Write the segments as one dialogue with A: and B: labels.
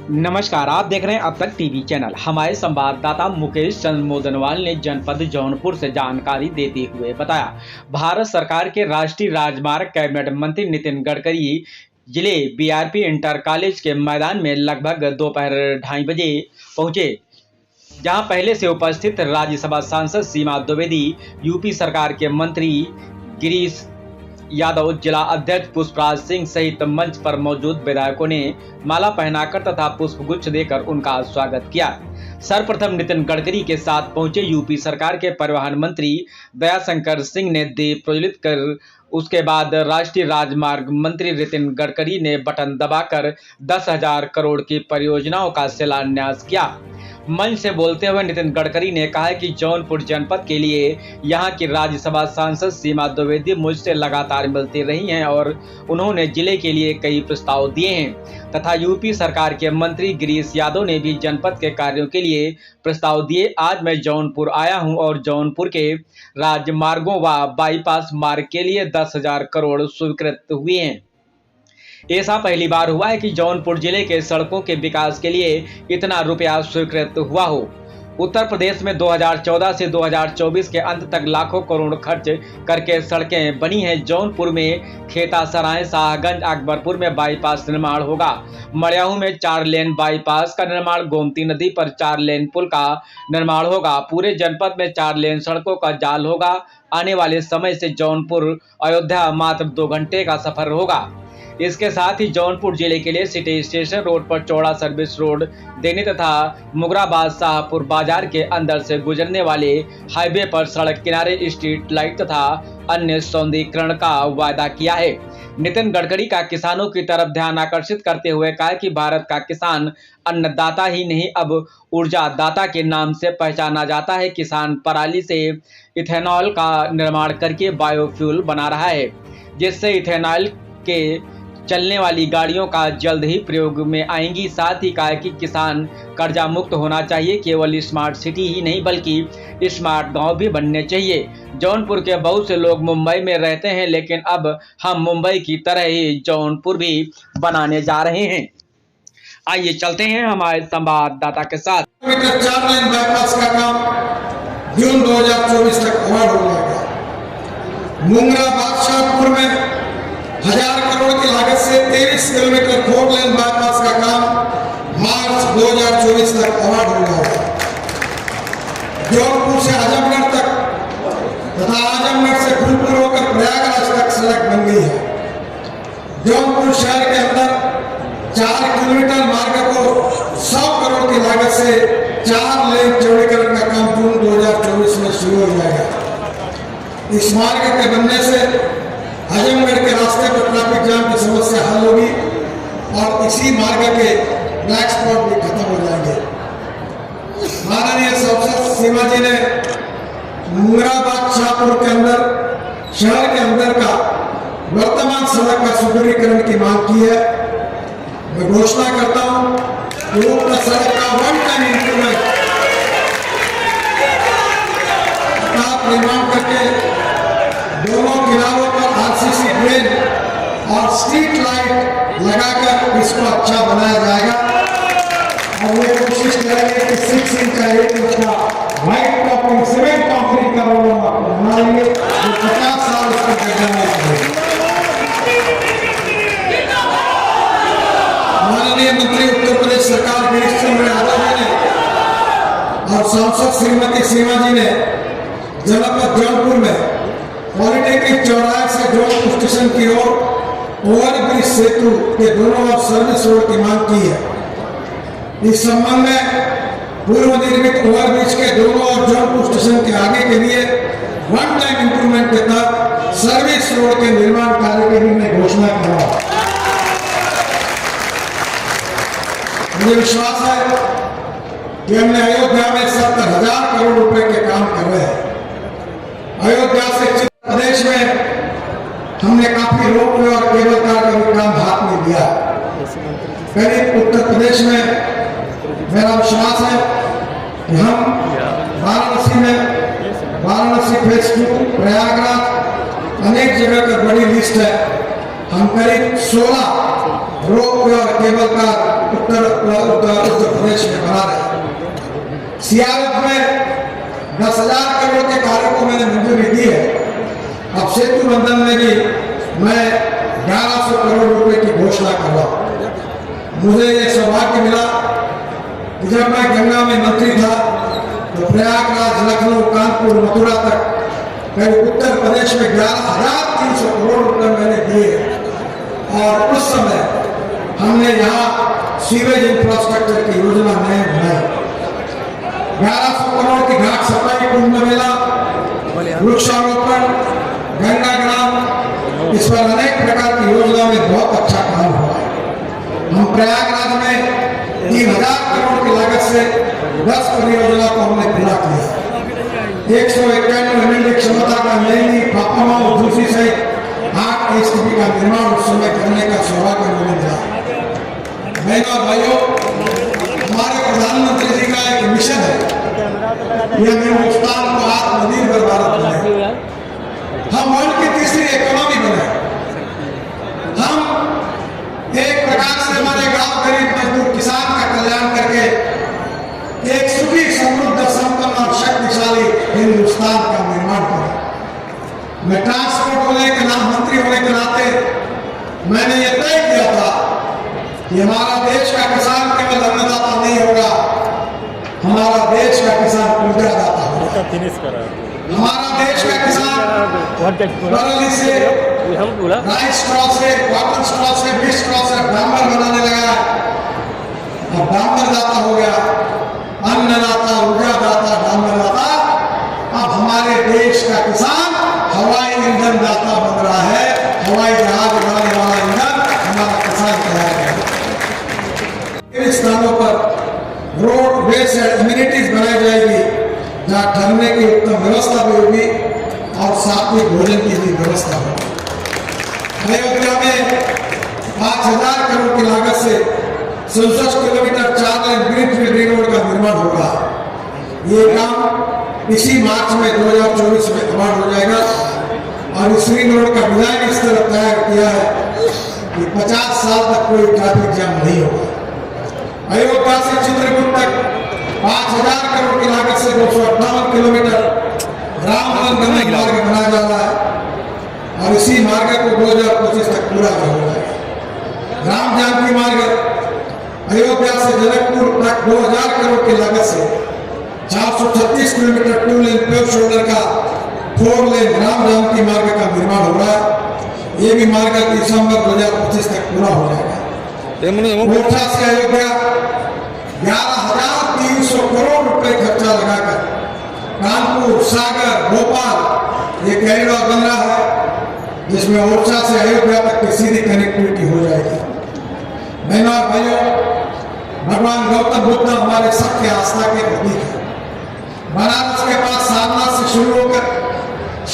A: नमस्कार, आप देख रहे हैं अब तक टीवी चैनल। हमारे संवाददाता मुकेश चंद्र मोदनवाल ने जनपद जौनपुर से जानकारी देते हुए बताया, भारत सरकार के राष्ट्रीय राजमार्ग कैबिनेट मंत्री नितिन गडकरी जिले बीआरपी इंटर कॉलेज के मैदान में लगभग दोपहर 2:30 बजे पहुंचे, जहां पहले से उपस्थित राज्यसभा सांसद सीमा द्विवेदी, यूपी सरकार के मंत्री गिरीश यादव, जिला अध्यक्ष पुष्पराज सिंह सहित मंच पर मौजूद विधायकों ने माला पहनाकर तथा पुष्पगुच्छ देकर उनका स्वागत किया। सर्वप्रथम नितिन गडकरी के साथ पहुंचे यूपी सरकार के परिवहन मंत्री दयाशंकर सिंह ने दीप प्रज्वलित कर उसके बाद राष्ट्रीय राजमार्ग मंत्री नितिन गडकरी ने बटन दबाकर 10,000 करोड़ की परियोजनाओं का शिलान्यास किया। मंच से बोलते हुए नितिन गडकरी ने कहा कि जौनपुर जनपद के लिए यहां की राज्यसभा सांसद सीमा द्विवेदी मुझसे लगातार मिलती रही हैं और उन्होंने जिले के लिए कई प्रस्ताव दिए हैं तथा यूपी सरकार के मंत्री गिरीश यादव ने भी जनपद के कार्यों के लिए प्रस्ताव दिए। आज मैं जौनपुर आया हूं और जौनपुर के राजमार्गों व बाईपास मार्ग के लिए 10,000 करोड़ स्वीकृत हुए हैं। ऐसा पहली बार हुआ है कि जौनपुर जिले के सड़कों के विकास के लिए इतना रुपया स्वीकृत हुआ हो। उत्तर प्रदेश में 2014 से 2024 के अंत तक लाखों करोड़ खर्च करके सड़कें बनी हैं। जौनपुर में खेता सराय, शाहगंज, अकबरपुर में बाईपास निर्माण होगा। मड़ियाहू में 4 लेन बाईपास का निर्माण, गोमती नदी पर 4 लेन पुल का निर्माण होगा। पूरे जनपद में 4 लेन सड़कों का जाल होगा। आने वाले समय से जौनपुर अयोध्या मात्र 2 घंटे का सफर होगा। इसके साथ ही जौनपुर जिले के लिए सिटी स्टेशन रोड पर चौड़ा सर्विस रोड देने तथा मुगराबाद शाहपुर बाजार के अंदर से गुजरने वाले हाईवे पर सड़क किनारे स्ट्रीट लाइट तथा अन्य सौंदर्यीकरण का वायदा किया है। नितिन गडकरी का किसानों की तरफ ध्यान आकर्षित करते हुए कहा कि भारत का किसान अन्नदाता ही नहीं, अब ऊर्जा दाता के नाम से पहचाना जाता है। किसान पराली से इथेनॉल का निर्माण करके बायोफ्यूल बना रहा है, जिससे इथेनॉल के चलने वाली गाड़ियों का जल्द ही प्रयोग में आएंगी। साथ ही कहा कि किसान कर्जा मुक्त होना चाहिए। केवल स्मार्ट सिटी ही नहीं बल्कि स्मार्ट गांव भी बनने चाहिए। जौनपुर के बहुत से लोग मुंबई में रहते हैं, लेकिन अब हम मुंबई की तरह ही जौनपुर भी बनाने जा रहे हैं। आइए चलते हैं हमारे संवाददाता के साथ।
B: 4 लेन बाईपास का काम जून 2024 तक पूरा हो जाएगा। मुंगरा बादशाहपुर में 1000 करोड़ की लागत से 23 किलोमीटर 4 लेन बाईपास का काम मार्च 2024 तक पूरा हो जाएगा। जौनपुर से आजमगढ़ तक तथा आजमगढ़ से फूलपुर होकर प्रयागराज तक सड़क बन गई है। जौनपुर शहर के अंदर 4 किलोमीटर मार्ग को 100 करोड़ की लागत से 4 लेन चौड़ीकरण का काम जून 2024 में शुरू हो जाएगा। इस मार्ग के बनने से आजमगढ़ के रास्ते पर ट्रैफिक जाम की समस्या हल होगी और इसी मार्ग के ब्लैक स्पॉट भी खत्म हो जाएंगे। माननीय सांसद सीमा जी ने मुगराबाद शाहपुर के अंदर शहर के अंदर का वर्तमान सड़क का सुदृढ़ीकरण की मांग की है। मैं घोषणा करता हूं कि उक्त सड़क का वन टाइम इंप्रूवमेंट निर्माण करके दोनों किनारों पर आरसीसी ड्रेन और स्ट्रीट लाइट लगाकर इसको अच्छा बनाया जाएगा और ये कोशिश करेंगे कि 6 इंच का 1 इंच का व्हाइट टॉपिंग सीमेंट कंक्रीट का रोड बनाएंगे जो 50 साल उसका दर्जा नहीं करेगा। माननीय मंत्री उत्तर प्रदेश सरकार गिरीश चंद्र यादव जी ने और सांसद श्रीमती सीमा जी ने जनपद जौनपुर में पॉलिटेक्निक चौराहे से जौनपुर स्टेशन की ओर ओवरब्रिज सेतु के दोनों ओर सर्विस रोड की मांग की है। इस संबंध में पूर्व निर्मित ओवरब्रिज के दोनों ओर जौनपुर स्टेशन के आगे के लिए वन टाइम इंप्रूवमेंट के तहत सर्विस रोड के निर्माण कार्य के लिए मैं घोषणा कर रहा हूं। मुझे विश्वास है कि हमने अयोध्या में 70,000 करोड़ रुपए के काम कर रहे हैं। अयोध्या से प्रदेश में हमने काफी रोपवे और केबल कार का भी काम हाथ में लिया। करीब उत्तर प्रदेश में मेरा विश्वास है कि हम वाराणसी फेज 2, प्रयागराज, अनेक जगह पर बड़ी लिस्ट है। हम करीब 16 रोपवे और केबल कार उत्तर सीआरएफ में 10,000 करोड़ के कार्यों को मैंने मंजूरी दी है। अब सेतु बंधन में भी मैं 1100 करोड़ रुपए की घोषणा कर रहा हूं। मुझे ये सौभाग्य मिला कि जब मैं गंगा में मंत्री था तो प्रयागराज, लखनऊ, कानपुर, मथुरा तक कहीं उत्तर प्रदेश में 11,300 करोड़ रुपए मैंने दिए और उस समय हमने यहाँ सीवेज इंफ्रास्ट्रक्चर की योजना नए बनाई। 1100 करोड़ की घाट सफाई, कुंभ मेला, वृक्षारोपण, गंगा ग्राम, इस पर अनेक प्रकार की योजना में बहुत अच्छा काम हुआ है। हम प्रयागराज में 3,000 करोड़ की लागत से 10 परियोजना को हमने पूरा किया। 191 MLD क्षमता का नई पापामा और दूसरी सहित 8 एसटीपी का निर्माण उस समय करने का सौभाग्य मुझे मिला। बहनों और भाइयों, हमारे प्रधानमंत्री जी का एक मिशन है, यह हिंदुस्तान को आत्मनिर्भर भारत बनाए, हम वर्ल्ड की तीसरी इकोनॉमी बनाए। हम एक प्रकार से हमारे गांव, गरीब मजदूर किसान का कल्याण करके एक सुखी, समृद्ध, संपन्न और शक्तिशाली हिंदुस्तान का निर्माण करें। मैं ट्रांसपोर्ट होने के नाम, मंत्री होने के नाते मैंने ये तय किया था कि हमारा देश का किसान केवल अन्नदाता नहीं होगा, हमारा देश का किसान ऊर्जादाता होगा। हमारा देश का किसान बरौली से, राइस स्ट्रॉ से, कॉटन स्ट्रॉ से, फिश स्ट्रॉ से डामर बनाने लगा, अब डामर दाता हो गया, अन्नदाता, ऊर्जादाता, डामर दाता। अब हमारे देश का किसान हवाई ईंधन दाता बन रहा है। हवाई जहाज उड़ाने वाला ईंधन हमारा किसान तैयार है। इन स्थानों पर रोड, वेज एंड एमिनिटीज बनाई जाएगी, जहाँ ठहरने की उत्तम व्यवस्था भी होगी और सात्विक भोजन की भी व्यवस्था होगी। अयोध्या में 5,000 करोड़ की लागत से 67 kilometre 4 lane greenfield ring road का निर्माण होगा। ये काम इसी मार्च में 2024 में निर्माण हो जाएगा और इस रिंग रोड का डिजाइन इस तरह तैयार किया है कि 50 साल तक कोई ट्रैफिक जाम नहीं होगा। अयोध्या से चित्रकूट तक 5,000 करोड़ की लागत से 258 किलोमीटर राम गंगा मार्ग बनाया जा रहा है और इसी मार्ग को 2025 तक पूरा हो जाएगा। राम जानकी मार्ग अयोध्या से जनकपुर तक 2,000 करोड़ की लागत से 436 किलोमीटर 2 लेन पेव शोल्डर का 4 लेन राम जानकी मार्ग का निर्माण हो रहा है। ये भी मार्ग दिसंबर 2025 तक पूरा हो जाएगा। ओरछा से अयोध्या 11,300 करोड़ रुपए खर्चा लगाकर कानपुर, सागर, भोपाल ये कॉरिडोर बन रहा है, जिसमें ओरछा से अयोध्या तक की सीधी कनेक्टिविटी हो जाएगी। बहनों और भाइयों, भगवान गौतम बुद्ध हमारे सबके आस्था के प्रतीक है। बनारस के पास सारनाथ से शुरू होकर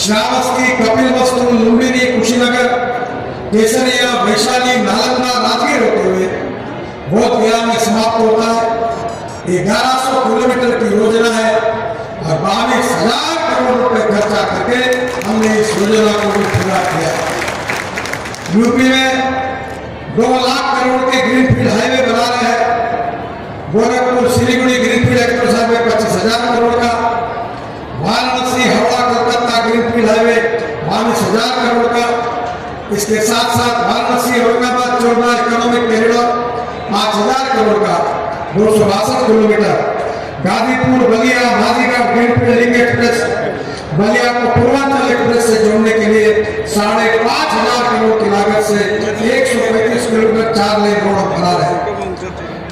B: श्रावस्ती, कपिलवस्तु, लुम्बिनी, कुशीनगर, केसरिया, वैशाली, नालंदा, राजगीर होते हुए बोध गया में समाप्त होता है। 1100 किलोमीटर की योजना है और 22,000 करोड़ रुपए खर्चा करके हमने इस योजना को भी पूरा किया। यूपी में 2 लाख करोड़ के ग्रीनफील्ड हाईवे बना रहे हैं। Gorakhpur Siliguri greenfield express highway 25,000 crore का, वाराणसी हावड़ा कोलकाता ग्रीनफील्ड हाईवे 22,000 करोड़ का। इसके साथ साथ वाराणसी औरंगाबाद चौड़ा इकोनॉमिक कॉरिडोर 5,000 करोड़ का 262 kilometre. Ghazipur, Ballia, Majhigarh greenfield link express Ballia को पूर्वांचल एक्सप्रेस से जोड़ने के लिए 5,500 करोड़ की लागत से 135 किलोमीटर 4 लेन रोड बना रहे हैं।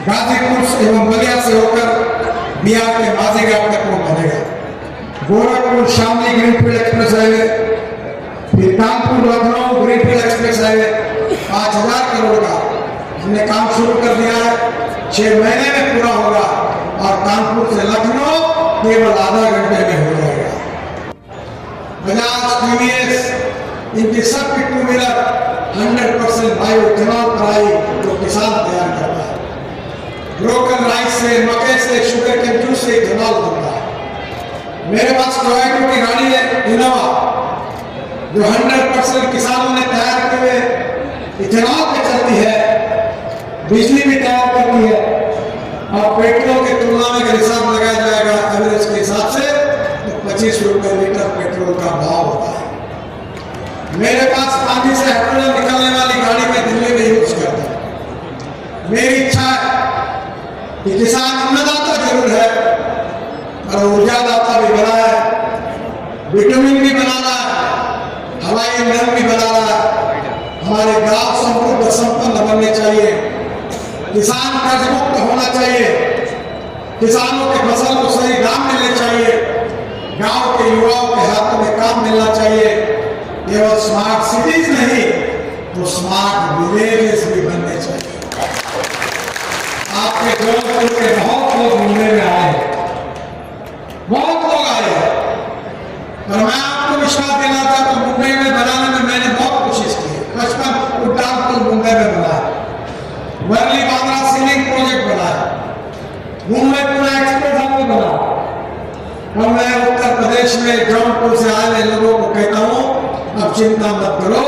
B: गाजीपुर एवं बलिया से होकर बिहार के माझीगढ़ तक वो बनेगा। Gorakhpur Shamli greenfield express highway, फिर Kanpur Lucknow greenfield express highway 5,000 crore का हमने काम शुरू कर दिया है। 6 महीने में पूरा होगा और कानपुर से लखनऊ केवल आधा घंटे में हो जाएगा। बजाज, टीवीएस, इनकी सबकी 2 व्हीलर 100% बायो इथेनॉल कढ़ाई जो किसान तैयार करता है। ब्रोकन राइस से, मकई से, शुगर के जूस से इथेनॉल बनता है। मेरे पास टोयोटा की गाड़ी है इनोवा, जो 100% किसानों ने तैयार किए हुए इथेनॉल पे चलती है, बिजली भी तैयार करती है और पेट्रोल की तुलना में अगर हिसाब लगाया जाएगा इच्छा है कि किसान अन्नदाता जरूर है और ऊर्जादाता भी बना है, विटामिन भी बना रहा है, हवाई ईंधन भी बना रहा है। हमारे गांव समृद्ध संपन्न बनने चाहिए, किसान कर्ज मुक्त होना चाहिए, किसानों के फसल को सही दाम मिलने चाहिए, गांव के युवाओं के हाथों में काम मिलना चाहिए। केवल स्मार्ट सिटीज नहीं तो स्मार्ट विलेजेस भी बनने चाहिए। आपके जौनपुर के बहुत लोग मुंबई में आए, बहुत लोग आए, और मैं आपको विश्वास देना चाहता हूं, मुंबई में बनाने में मैंने बहुत कोशिश की है। बचपन उड्डानपुर मुंबई में बना, वर्ली बांद्रा सीलिंग प्रोजेक्ट बना, मुंबई पुणे एक्सप्रेस हाईवे बना, और मैं उत्तर प्रदेश में जौनपुर से आए हुए लोगों को कहता हूं, अब चिंता मत करो,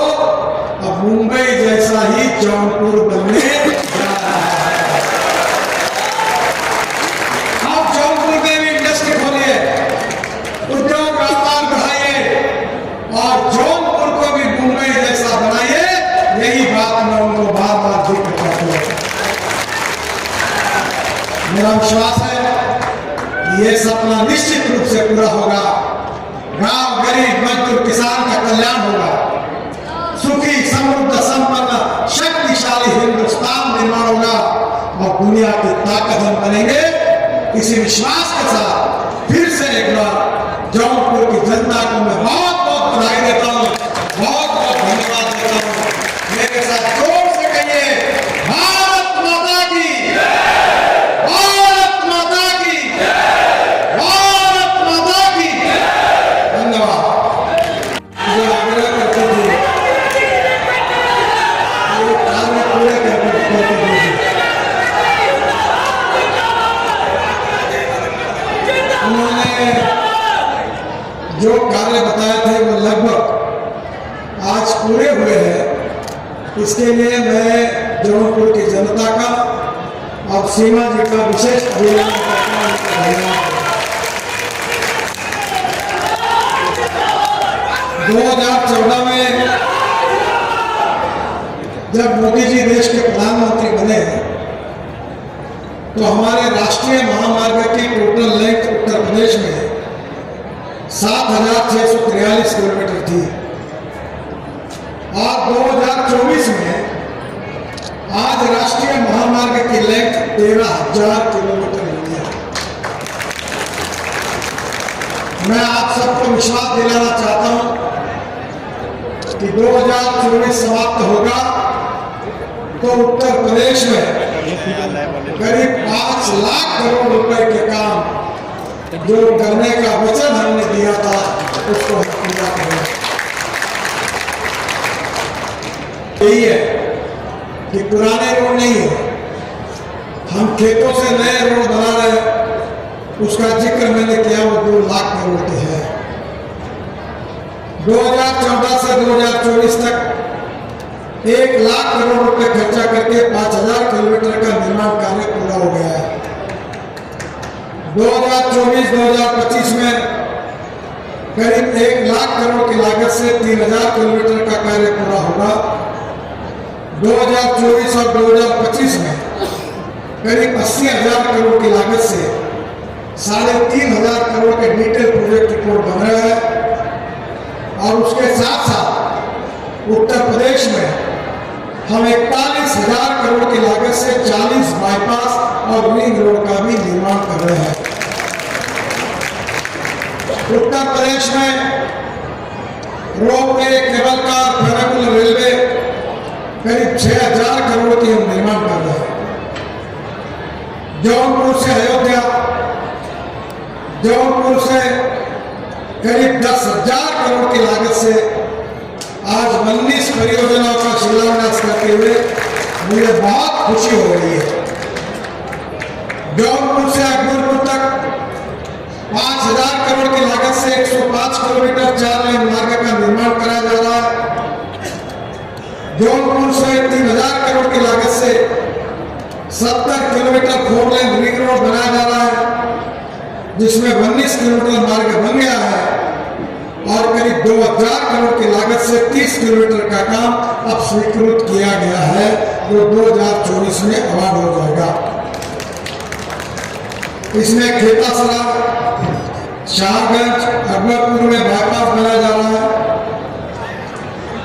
B: अब मुंबई जैसा ही जौनपुर बनने जा रहा है। आप जौनपुर में भी इंडस्ट्री खोलिए, उद्योग व्यापार बढ़ाइए और जौनपुर को भी मुंबई जैसा बनाइए। यही बात मैं उनको बार बार जिक्र करता हूं। मेरा विश्वास है कि ये सपना निश्चित रूप से पूरा होगा। गांव, गरीब, मजदूर, किसान का कल्याण होगा। सुखी, समृद्ध, संपन्न, शक्तिशाली हिंदुस्तान निर्माण होगा और दुनिया की ताकत हम बनेंगे। इसी विश्वास के साथ फिर से एक बार जौनपुर की जनता को मैं बहुत बहुत बधाई देता हूँ, बहुत बहुत धन्यवाद देता हूँ। मेरे साथ जोर से कहिए, भारत माता की, भारत माता की, भारत माता की। धन्यवाद। मुझे आग्रह करते थे ये कार्य पूरे करते थे। उन्होंने जो कार्य बताए थे वो लगभग आज पूरे हुए हैं। इसके लिए मैं जौनपुर की जनता का और सीमा जी का विशेष अभिनंदन करता हूं। 2014 में जब मोदी जी देश के प्रधानमंत्री बने तो हमारे राष्ट्रीय महामार्ग की टोटल लेंथ उत्तर प्रदेश में 7,643 किलोमीटर थी और 2024 में आज राष्ट्रीय महामार्ग की लेंथ 13,000 किलोमीटर हो गया। मैं आप सबको विश्वास दिलाना चाहता हूं कि 2024 समाप्त होगा तो उत्तर प्रदेश में करीब 5 लाख करोड़ रुपए के काम जो करने का वचन हमने दिया था उसको हम पूरा करेंगे। यही है कि पुराने रोड नहीं है, हम खेतों से नए रोड बना रहे हैं। उसका जिक्र मैंने किया, वो 2 लाख करोड़ के है। 2014 से 2024 तक 1 लाख करोड़ रुपए खर्चा करके 5,000 किलोमीटर का निर्माण कार्य पूरा हो गया है। 2024-2025 में करीब 1 लाख करोड़ की लागत से 3,000 किलोमीटर का कार्य पूरा होगा। 2024 और 2025 में करीब 80,000 करोड़ की लागत से 3,500 करोड़ के डिटेल प्रोजेक्ट रिपोर्ट बन रहा है। और उसके साथ साथ उत्तर प्रदेश में हम 41,000 करोड़ की लागत से 40 बाईपास और रिंग रोड का भी निर्माण कर रहे हैं। उत्तर प्रदेश में रोपवे, केबल कार, फेरकुल रेलवे करीब 6,000 करोड़ की हम निर्माण कर रहे हैं। जौनपुर से अयोध्या, जौनपुर से करीब 10,000 करोड़ की लागत से आज 19 परियोजनाओं का शिलान्यास करते हुए मुझे बहुत खुशी हो रही है। जौनपुर से अकबरपुर तक 5,000 करोड़ की लागत से 105 किलोमीटर 4 लेन मार्ग का निर्माण कराया जा रहा है। जौनपुर से 3,000 करोड़ की लागत से 70 किलोमीटर 4 लेन रिंग रोड बनाया जा रहा है, जिसमें 19 किलोमीटर मार्ग बन गया है और करीब 2,000 करोड़ की लागत से 30 किलोमीटर का काम अब स्वीकृत किया गया है। जो 2024 में अवार्ड हो जाएगा। इसमें खेतासरा, शाहगंज, अकबरपुर में बाईपास बनाया जा रहा है।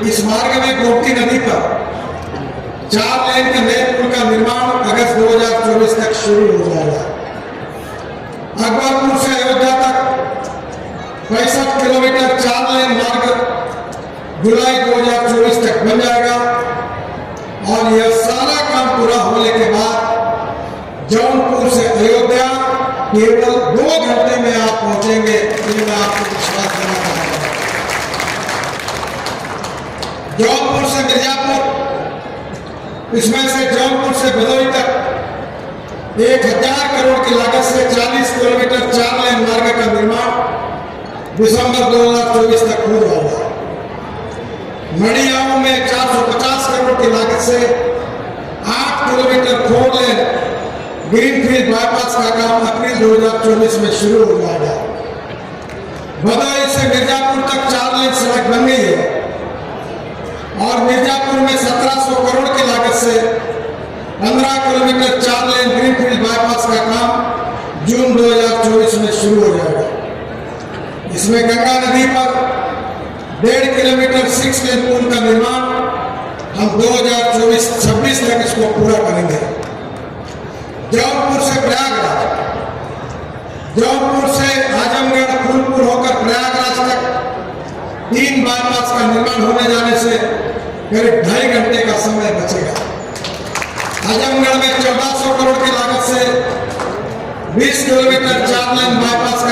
B: इस मार्ग में गोमती नदी पर 4 लेन के नए पुल का निर्माण अगस्त 2024 तक शुरू हो जाएगा। अकबरपुर से अयोध्या तक 65 किलोमीटर 4 लेन मार्ग जुलाई 2024 तक बन जाएगा और यह सारा काम पूरा होने के बाद जौनपुर से अयोध्या केवल 2 घंटे में आप पहुंचेंगे, ये मैं आपको विश्वास देना चाहूंगा। जौनपुर से मिर्जापुर, इसमें से जौनपुर से भदोही तक 1000 करोड़ की लागत से 40 किलोमीटर 4 लेन मार्ग का निर्माण दिसंबर 2024 तक हो जाएगा। मड़ियाऊ में 450 करोड़ की लागत से 8 किलोमीटर 4 लेन ग्रीनफील्ड बाईपास का काम अप्रैल 2024 में शुरू हो जाएगा। भदोही से मिर्जापुर तक 4 लेन सड़क बन गई है और मिर्जापुर में 1700 करोड़ की लागत से 15 किलोमीटर 4 लेन ग्रीनफील्ड बाईपास का काम जून 2024 में शुरू हो जाएगा। इसमें गंगा नदी पर 1.5 किलोमीटर 6 लेन पुल का निर्माण हम 2024-26 तक इसको पूरा करेंगे। जौनपुर से प्रयागराज, जौनपुर से आजमगढ़, फूलपुर होकर प्रयागराज तक 3 बाईपास का निर्माण होने जाने से करीब 2.5 घंटे का समय बचेगा। आजमगढ़ में 1400 करोड़ की लागत से 20 किलोमीटर 4 लेन बाईपास